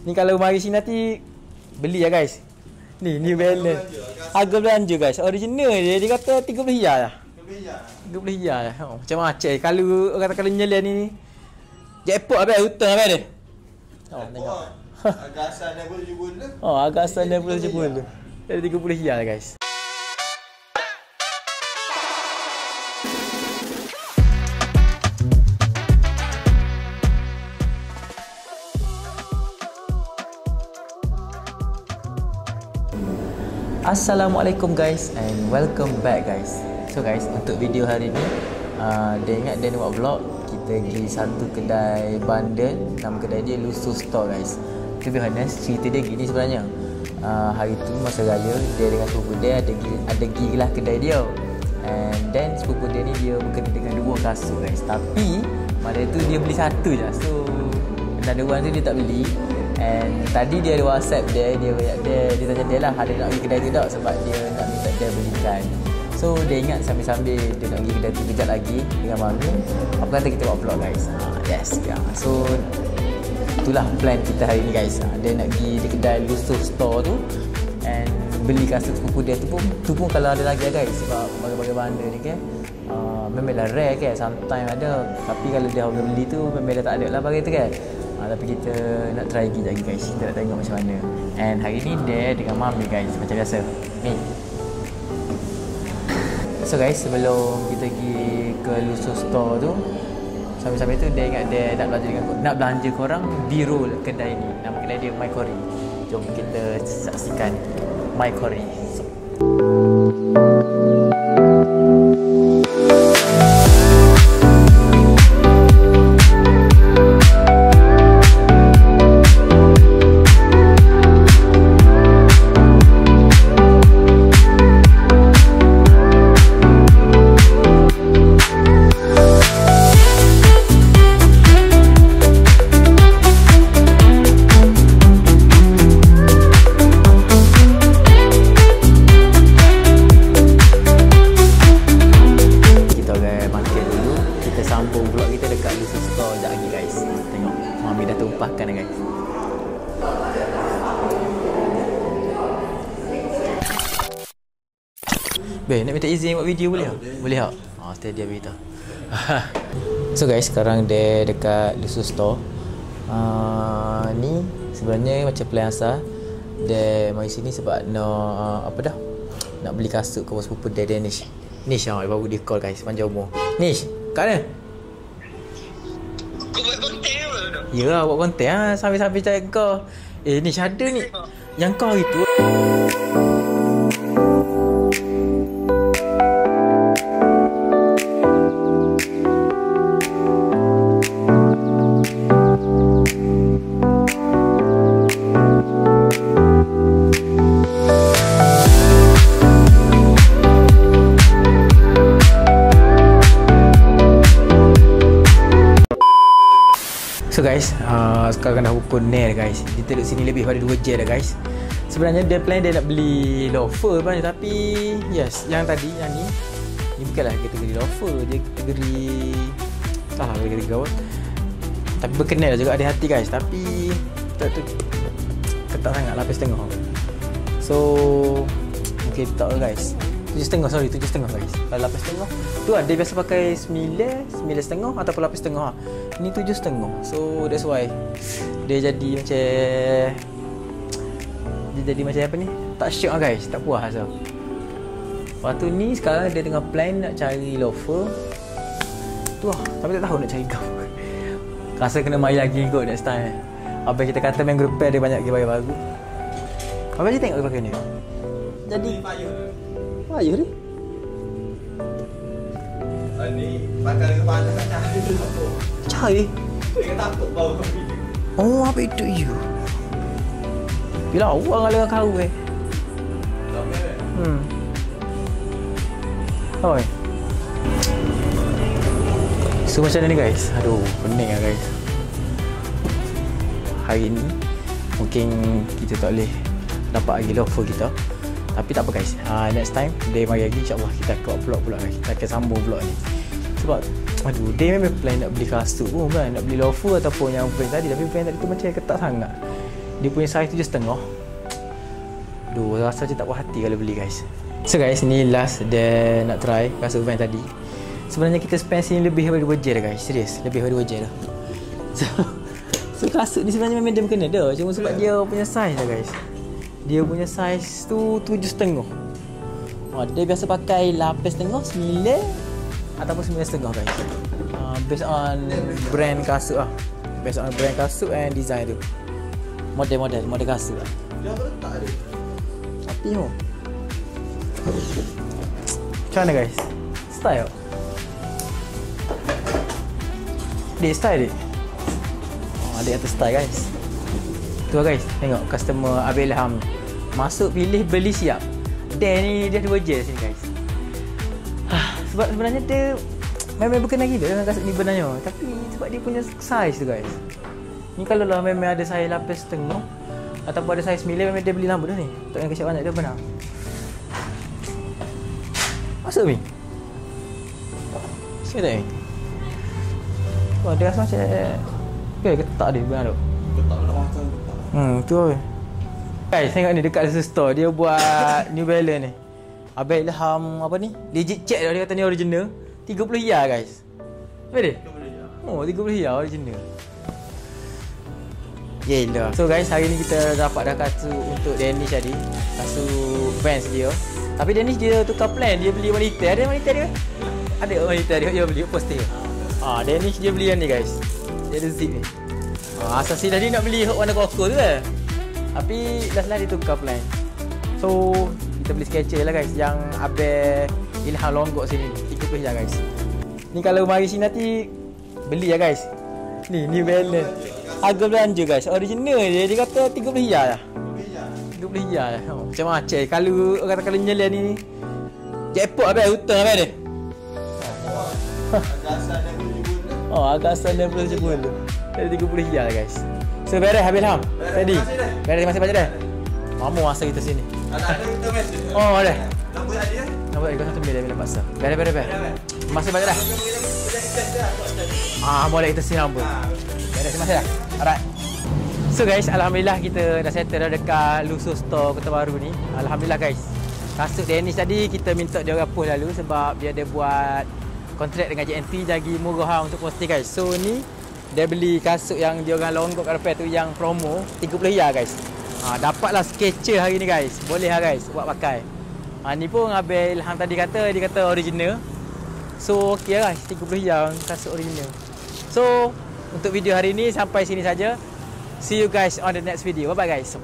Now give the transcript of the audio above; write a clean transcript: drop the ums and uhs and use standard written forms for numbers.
Ni kalau mari sini nanti beli ya guys. Ni New Balance. Harga belanja guys. Original dia kata 30 riyal lah. 30 riyal lah. Macam-macam. Kalau orang kata kalau nyelai ni jackpot habis hutang habis dia. Tengok. Agak asal level 70. Agak asal level 70. Dari 30 riyal guys. Assalamualaikum guys and welcome back guys. So guys, untuk video hari ni dia ingat dia nak buat vlog. Kita pergi satu kedai bundle. Nama kedai dia Lusus Store guys. To be honest, cerita dia gini sebenarnya. Hari tu masa raya dia dengan sepupu dia ada pergi lah kedai dia. And then sepupu dia ni dia berkena dengan 2 kasut guys. Tapi pada tu dia beli satu je. So another one tu dia tak beli. And tadi dia ada WhatsApp dia tanya dia lah ada nak pergi kedai tu tak, sebab dia nak minta dia belikan. So dia ingat sambil-sambil dia nak pergi kedai tu kejap lagi dengan mami. Apa kata kita buat vlog guys. Yes yeah. So itulah plan kita hari ni guys. Dia nak pergi di kedai Lusus Store tu and beli kasut sepupu dia tu pun kalau ada lagi guys, sebab bagai-bagai benda ni kan memanglah rare kan, sometimes ada, tapi kalau dia orang beli tu memang dah tak ada lah bagi tu kan. Tapi kita nak try lagi guys. Kita nak tengok macam mana. And hari ni dia dengan mami guys, macam biasa. Ni. So guys, sebelum kita pergi ke Lusus Store tu, sambil-sambil tu dia ingat dia nak belanja korang B-roll kedai ni. Nama kedai dia My Cory. Jom kita saksikan My Cory. Beh, nak minta izin buat video boleh tak? Boleh tak? Tadi dia beritahu. So guys, sekarang dia dekat Lusus Store. Ni sebenarnya macam plan asal. Dia mari sini sebab nak nak beli kasut ke sepupu dia Nish. Nish baru dia call guys, panjang umur. Nish, kat mana? Kau buat konten apa tu? Ya, buat konten sambil-sambil cari kau. Nish ada ni. Yang kau itu. So guys, sekarang dah pukul nail guys. Kita duduk sini lebih pada 2 jam dah guys. Sebenarnya dia plan dia nak beli loafer banyak, tapi yes, yang tadi yang ni bukanlah kategori loafer, dia kategori salah kategori gawat. Tapi berkenal juga ada hati guys, tapi tak tu ketat sangat 8.5. So mungkin tak guys. 7.5 guys. Kalau 8.5 tu dia biasa pakai 9.5 ataupun 8.5. Ni 7.5. So that's why dia jadi macam apa ni? Tak syok lah guys, tak puas so. Lepas tu ni sekarang dia tengah plan nak cari loafer. Tu lah, tapi tak tahu nak cari kau. Rasa kena mai lagi kot next time. Apa kita kata minggu depan dia banyak giveaway baru. Apa je tengok dia pakai ni. Jadi ayuh ni. Ni pakai ke mana tak cari tu apa? Cari. Dia takut bau kopi. Oh, apa itu you? Bila awak dengan kau Oi. So macam ni guys. Aduh, pening lah guys. Hari ni mungkin kita tak boleh dapat lagi loafer kita. Tapi tak apa guys, next time day mari lagi insyaAllah kita akan vlog pula guys. Kita akan sambung vlog ni. Sebab aduh, dia memang plan nak beli kasut pun kan, nak beli loafer ataupun yang plan tadi. Tapi plan tadi tu macam ketat sangat. Dia punya size 7.5. Duh, rasa macam tak puas hati kalau beli guys. So guys, ni last dia nak try kasut Vans tadi. Sebenarnya kita spend sini lebih daripada 2 je dah guys. Serius, lebih daripada 2 je dah. So kasut ni sebenarnya memang dia kena dah. Cuma sebab dia punya size lah guys. Dia punya size tu 7.5. Dia biasa pakai 8.5, 9 ataupun 9.5 guys. Based on brand kasut lah. Based on brand kasut and design tu. Model kasut lah. Dia apa letak dia? Tapi macam mana guys? Style. Dia style dia. Dia atas style guys. Tu lah guys, tengok customer Abel Ilham masuk, pilih, beli, siap. Dan ni dia 2 je sini guys. Sebab sebenarnya dia memang berkenan gila dengan kasut ni benarnya. Tapi sebab dia punya size tu guys. Ni kalau lah memang ada size 8.5 ataupun ada size 9, memang dia beli lambat dah ni. Tak payah kesiap banyak, dia benar. Masuk ni. Siap tak ni? Wah, dia rasa macam ketak dia benar tu. Ketak nak makan ketak. Tu lah. Guys, tengok ni dekat Leicester Store. Dia buat New Balance ni. Abang Ilham apa ni? Legit check dah, dia kata ni original. 30 riyal guys. Apa dia? 30 riyal original. Yelah. So guys, hari ni kita dapat dah kasut untuk Danish tadi. Kasut Vans dia. Tapi Danish dia tukar plan. Dia beli wanita. Ada wanita dia? Ada wanita dia beli poster. Danish dia beli yang ni guys. Dia ada zip ni. Asal si tadi nak beli warna koko tu kan. Tapi last dia tukar plan. So kita beli Skechers lah guys. Yang Abel Ilham longgok sini 30 riyal guys. Ni kalau mari sini nanti beli lah guys. Ni New Balance. Harga belanja guys. Original je. Dia kata 30 riyal lah. 30 riyal lah. Macam-macam. Kalau orang kata kalau nyelai ni jackpot Abel. Hutang Abel dia. Agak asal dia boleh jemput tu. Ada 30 riyal lah guys. So beres Abel Ilham tadi. Beres masih banyak dah. Mama masa kita sini. Ada kita mesej. Ada. Nombor dia? Nombor dia 01 bila paksa. Beres. Masih banyak dah. Boleh kita sini nombor. Beres masih dah. Alright. So guys, alhamdulillah kita dah settle dah dekat Luxus Store Kota Baru ni. Alhamdulillah guys. Kasut Danish tadi kita minta dia orang post lalu sebab dia ada buat kontrak dengan JNT jadi murah untuk posting guys. So ni dia beli kasut yang dia orang longgok kat depan tu yang promo 30 riyal guys. Dapatlah Skechers hari ni guys. Boleh lah guys buat pakai. Ni pun Abel Ilham tadi kata, dia kata original. So okey lah guys, 30 riyal kasut original. So untuk video hari ni sampai sini saja. See you guys on the next video. Bye bye guys.